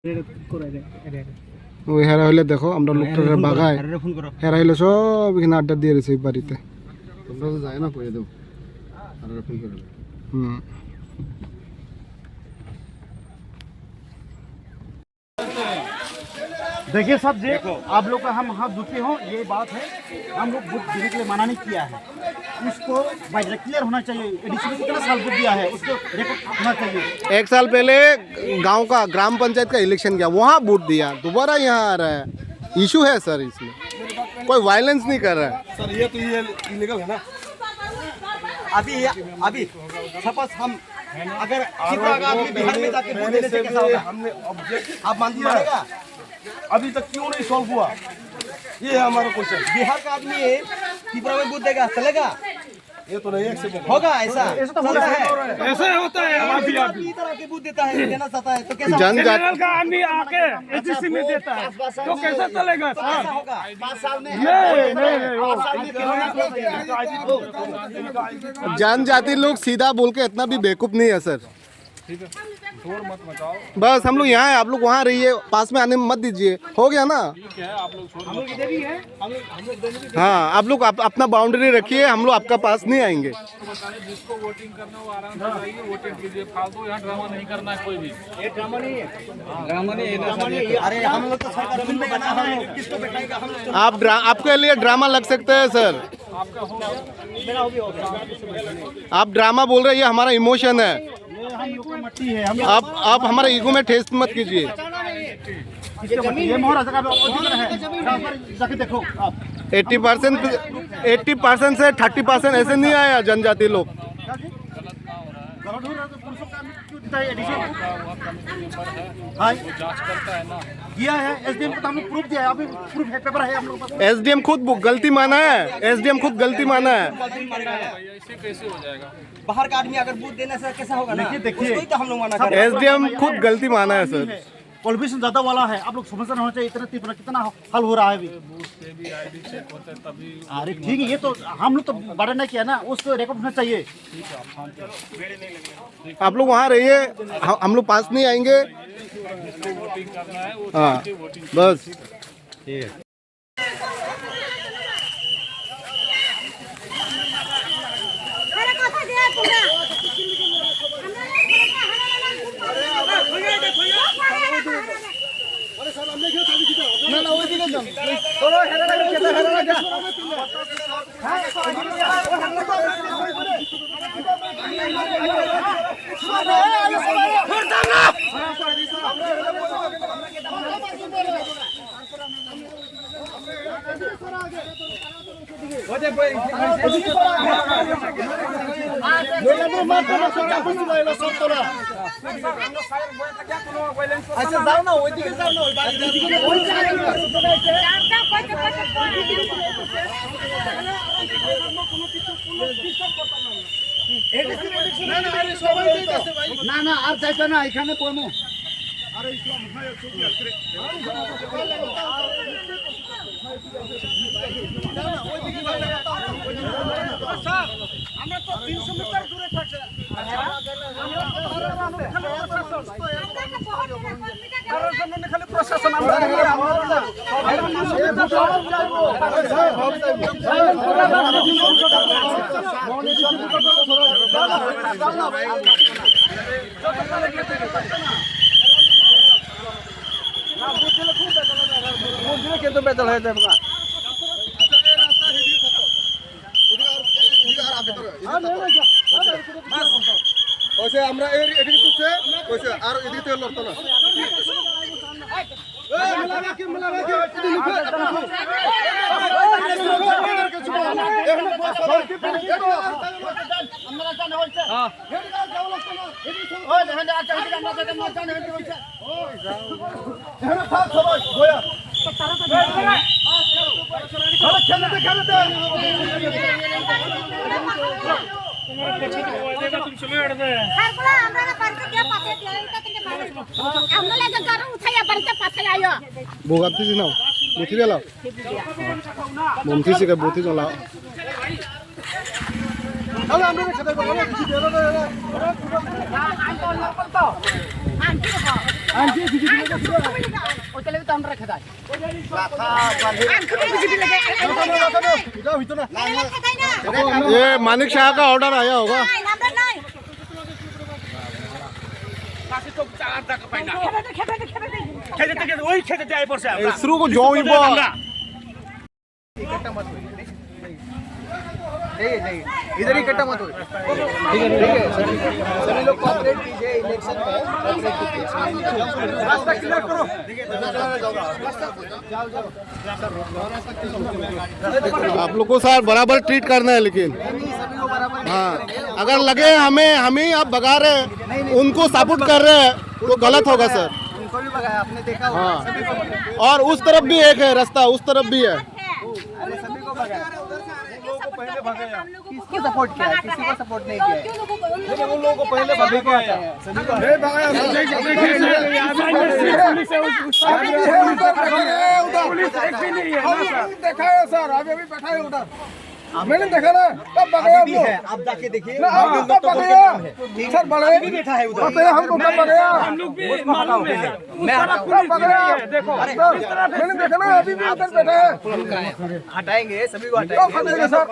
ওই হেরা হইলে দেখো আমরা লোকটারে বাগায় হেরা হইলে সব এখানে আড্ডা দিয়ে রয়েছে এই বাড়িতে। তোমরা তো যাই না কয়ে দেবো আর ফোন করে। देखिए साहब जी, आप लोग का हम हाथ दुखी हो ये बात है। हम लोग बुक देने के लिए मना नहीं किया है, उसको क्लियर होना चाहिए। एडिशनल कितना साल बुक दिया है उसको रिकॉर्ड होना चाहिए। 1 साल पहले गांव का ग्राम पंचायत का इलेक्शन किया, वहाँ वोट दिया, दोबारा यहाँ आ रहा है। इशू है सर, इसमें कोई वायलेंस नहीं कर रहा है सर। ये तो ये इलीगल है ना। अभी सपोज हम अगर आदमी बिहार में जाके वोट देने से कैसा होगा? हमने ऑब्जेक्ट आप मान दीजिएगा अभी तक क्यों नहीं सॉल्व हुआ, ये है हमारा क्वेश्चन। बिहार का आदमी त्रिपुरा में वोट देगा, चलेगा? ये तो नहीं एक्सेप्ट होगा ऐसा तो होता है। ऐसा होता है। अभी इस तरह के वोट देता है, देना चाहता है तो कैसा जनजाति जनरल का आदमी आके एजीसी में देता है तो कैसे चलेगा सर? कैसा होगा? 5 साल में जनजाति लोग सीधा बोल के इतना भी बेवकूफ नहीं है सर। बस हम लोग यहाँ है, आप लोग वहाँ रहिए, पास में आने मत दीजिए, हो गया ना। हाँ, आप लोग अपना बाउंड्री रखिए, हम लोग आपका पास नहीं आएंगे। जिसको वोटिंग करना वो आराम से जाइए, वोटिंग कीजिए। फालतू यहाँ ड्रामा नहीं करना है कोई भी। ये ड्रामा नहीं है, ड्रामा नहीं है। अरे हम लोग तो सरकार में बना है, किसको बैठाएगा हम लोग? आपके लिए ड्रामा लग सकता है सर, आपका हो गया, मेरा हो गया। आप ड्रामा बोल रहे हैं, ये हमारा इमोशन है। हम लोग का मट्टी है, हम आप हमारे ईगो में ठेस मत कीजिए। ये मोहरा जगह पे है, जाके देखो आप। 80% से 30% ऐसे नहीं आया जनजाति लोग। गलत हो रहा है तो पुरुषों का क्यों देता है एडिशन? हाँ, जांच करता है ना। किया है एसडीएम को, तो हम लोग प्रूफ दिया है, अभी प्रूफ है, पेपर है हम लोग पास। एसडीएम खुद गलती माना है, एसडीएम खुद गलती माना है। ऐसे कैसे हो जाएगा? बाहर का आदमी अगर बूथ देने से कैसा होगा ना? देखिए तो हम लोग मना कर। एसडीएम खुद गलती माना है सर। पॉल्यूशन ज्यादा वाला है, आप लोग समझना होना चाहिए। इतना तीव्र कितना हल हो रहा है अभी। भी आईडी चेक होता है तभी। अरे ठीक है, ये तो हम लोग तो बड़ा नहीं किया ना, उसको रिकॉर्ड होना चाहिए। आप लोग वहाँ रहिए, हम लोग पास नहीं आएंगे। जिसको वोटिंग करना है वो हाँ बस। अच्छा जाओ ना, ওইদিকে যাও না, ওই বাড়িতে না না আর যাইতে না, এখানে পড়মু। আরে ইসলাম ভাই ছবি আছে রে। আমরা তো 300 মিটার দূরে থাকছে। খালি প্রশাসন কিন্তু বেদল হয়ে যাবে। ওইসে আমরা এদিকে তুলছে, ওইসে আর এদিকে থেকে লড়তো না। तुम सुमेड़ दे। Bukan sih nau, buti dia lau. Buti sih kan buti tu lau. Kalau anda nak kata apa? Kalau kita ये मानिक शाह का ऑर्डर आया होगा। शुरू को जो ही वो इधर ही इकट्ठा मत हो। ठीक है सभी लोग कोऑपरेट कीजिए इलेक्शन में। रास्ता क्लियर करो। आप लोग को सर बराबर ट्रीट करना है, लेकिन हाँ अगर लगे हमें हम ही आप भगा रहे हैं, उनको सपोर्ट कर रहे हैं तो गलत होगा सर। उनको भी भगाया आपने देखा होगा। हाँ सभी को भगाया। और उस तरफ भी एक है रास्ता, उस तरफ भी है। सभी को भगाया। किसको सपोर्ट किया? किसी को सपोर्ट नहीं किया। उन लोगों को पहले सभी को आया है। सभी को देखा है सर, अभी बैठा है उधर। मैंने देखा ना, तब भगाया भी है। आप जाके देखिए। तब भगाया सर, बड़े भी बैठा है उधर। हमको तब भगाया। हम लोग भी मालूम है सर। मैं देखो मैंने देखा ना, अभी भी उधर बैठा है। हटाएंगे, सभी को हटाएंगे। सर